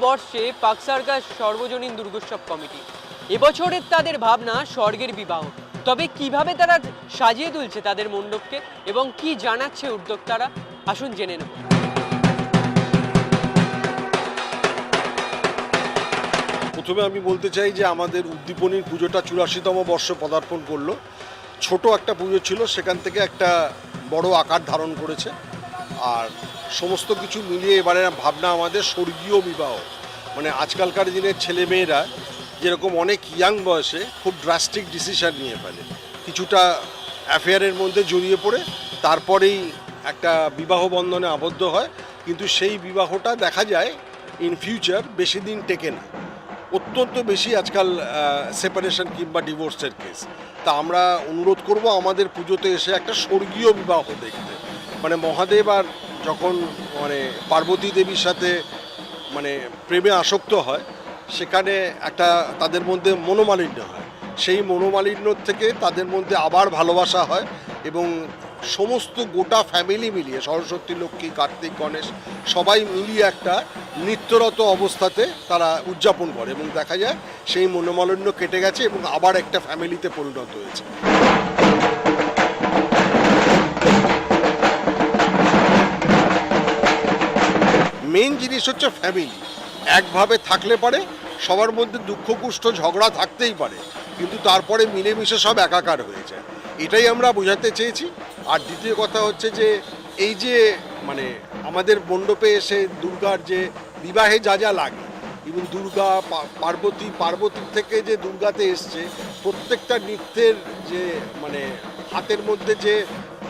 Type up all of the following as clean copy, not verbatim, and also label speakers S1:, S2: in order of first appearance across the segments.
S1: বর্ষে পাকসারগাছ সর্বজনীন দুর্গোৎসব কমিটি এবছরের তাদের ভাবনা স্বর্গের বিবাহ। তবে কিভাবে তারা সাজিয়ে তুলছে তাদের মণ্ডপকে এবং কি জানাচ্ছে উদ্যোক্তারা, আসুন জেনে নেব।
S2: প্রথমে আমি বলতে চাই যে আমাদের উদ্দীপনীর পুজোটা 84তম বর্ষ পদার্পণ করলো। ছোট একটা পুজো ছিল, সেখান থেকে একটা বড় আকার ধারণ করেছে। আর সমস্ত কিছু মিলিয়ে এবারে ভাবনা আমাদের স্বর্গীয় বিবাহ। মানে আজকালকার দিনের ছেলেমেয়েরা যেরকম অনেক ইয়াং বয়সে খুব ড্রাস্টিক ডিসিশন নিয়ে ফেলে, কিছুটা অ্যাফেয়ারের মধ্যে জড়িয়ে পড়ে তারপরেই একটা বিবাহ বন্ধনে আবদ্ধ হয়, কিন্তু সেই বিবাহটা দেখা যায় ইন ফিউচার বেশি দিন টেকে না। অত্যন্ত বেশি আজকাল সেপারেশন কিংবা ডিভোর্সের কেস। তা আমরা অনুরোধ করব আমাদের পুজোতে এসে একটা স্বর্গীয় বিবাহ দেখতে। মানে মহাদেব আর যখন পার্বতী দেবীর সাথে প্রেমে আসক্ত হয়, সেখানে একটা তাদের মধ্যে মনোমালিন্য হয়। সেই মনোমালিন্য থেকে তাদের মধ্যে আবার ভালোবাসা হয় এবং সমস্ত গোটা ফ্যামিলি মিলিয়ে সরস্বতী, লক্ষ্মী, কার্তিক, গণেশ সবাই মিলিয়ে একটা নিত্যরত অবস্থাতে তারা উদযাপন করে এবং দেখা যায় সেই মনোমালিন্য কেটে গেছে এবং আবার একটা ফ্যামিলিতে পরিণত হয়েছে। মেইন জিনিস হচ্ছে ফ্যামিলি। একভাবে থাকলে পারে সবার মধ্যে দুঃখ কুষ্ঠ ঝগড়া থাকতেই পারে, কিন্তু তারপরে মিলেমিশে সব একাকার হয়ে যায়। এটাই আমরা বোঝাতে চেয়েছি। আর দ্বিতীয় কথা হচ্ছে যে এই যে আমাদের মণ্ডপে এসে দুর্গার যে বিবাহে যা যা লাগে, এবং দুর্গা পার্বতীর থেকে যে দুর্গাতে এসছে, প্রত্যেকটা নৃত্যের যে হাতের মধ্যে যে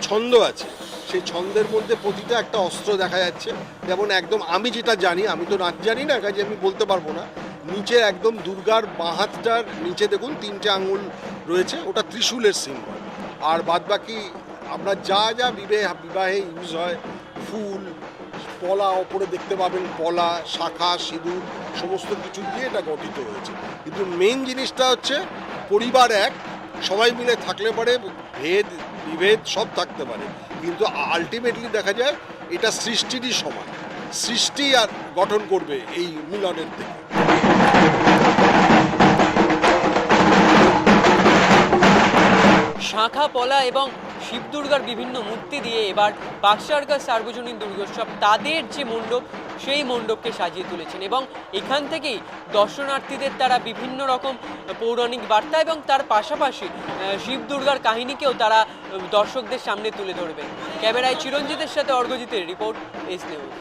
S2: ছন্দ আছে, সেই ছন্দের মধ্যে প্রতিটা একটা অস্ত্র দেখা যাচ্ছে। যেমন একদম আমি যেটা জানি, আমি তো নাচ জানি না, কাজে আমি বলতে পারবো না, নিচে একদম দুর্গার বাঁ হাতটার নিচে দেখুন 3টে আঙুল রয়েছে, ওটা ত্রিশূলের সিম্বল। আর বাদবাকি আমরা যা যা বিবাহে ইউজ হয়, ফুল, পলা ওপরে দেখতে পাবেন, পলা, শাখা, সিঁদুর সমস্ত কিছু দিয়ে এটা গঠিত হয়েছে। কিন্তু মেন জিনিসটা হচ্ছে পরিবার এক, সবাই মিলে থাকলে পারে ভেদ বিভেদ সব থাকতে পারে, কিন্তু আলটিমেটলি দেখা যায় এটা সৃষ্টিরই সমান। সৃষ্টি আর গঠন করবে এই মিলনের থেকে।
S1: শাখা, পলা এবং শিব দুর্গার বিভিন্ন মূর্তি দিয়ে এবার পাকসারগাছ সার্বজনীন দুর্গোৎসব তাদের যে মণ্ডপ, সেই মণ্ডপকে সাজিয়ে তুলেছেন এবং এখান থেকেই দর্শনার্থীদের তারা বিভিন্ন রকম পৌরাণিক বার্তা এবং তার পাশাপাশি শিব দুর্গার কাহিনীকেও তারা দর্শকদের সামনে তুলে ধরবেন। ক্যামেরায় চিরঞ্জিতের সাথে অর্ঘজিতের রিপোর্ট, এস নিউজ।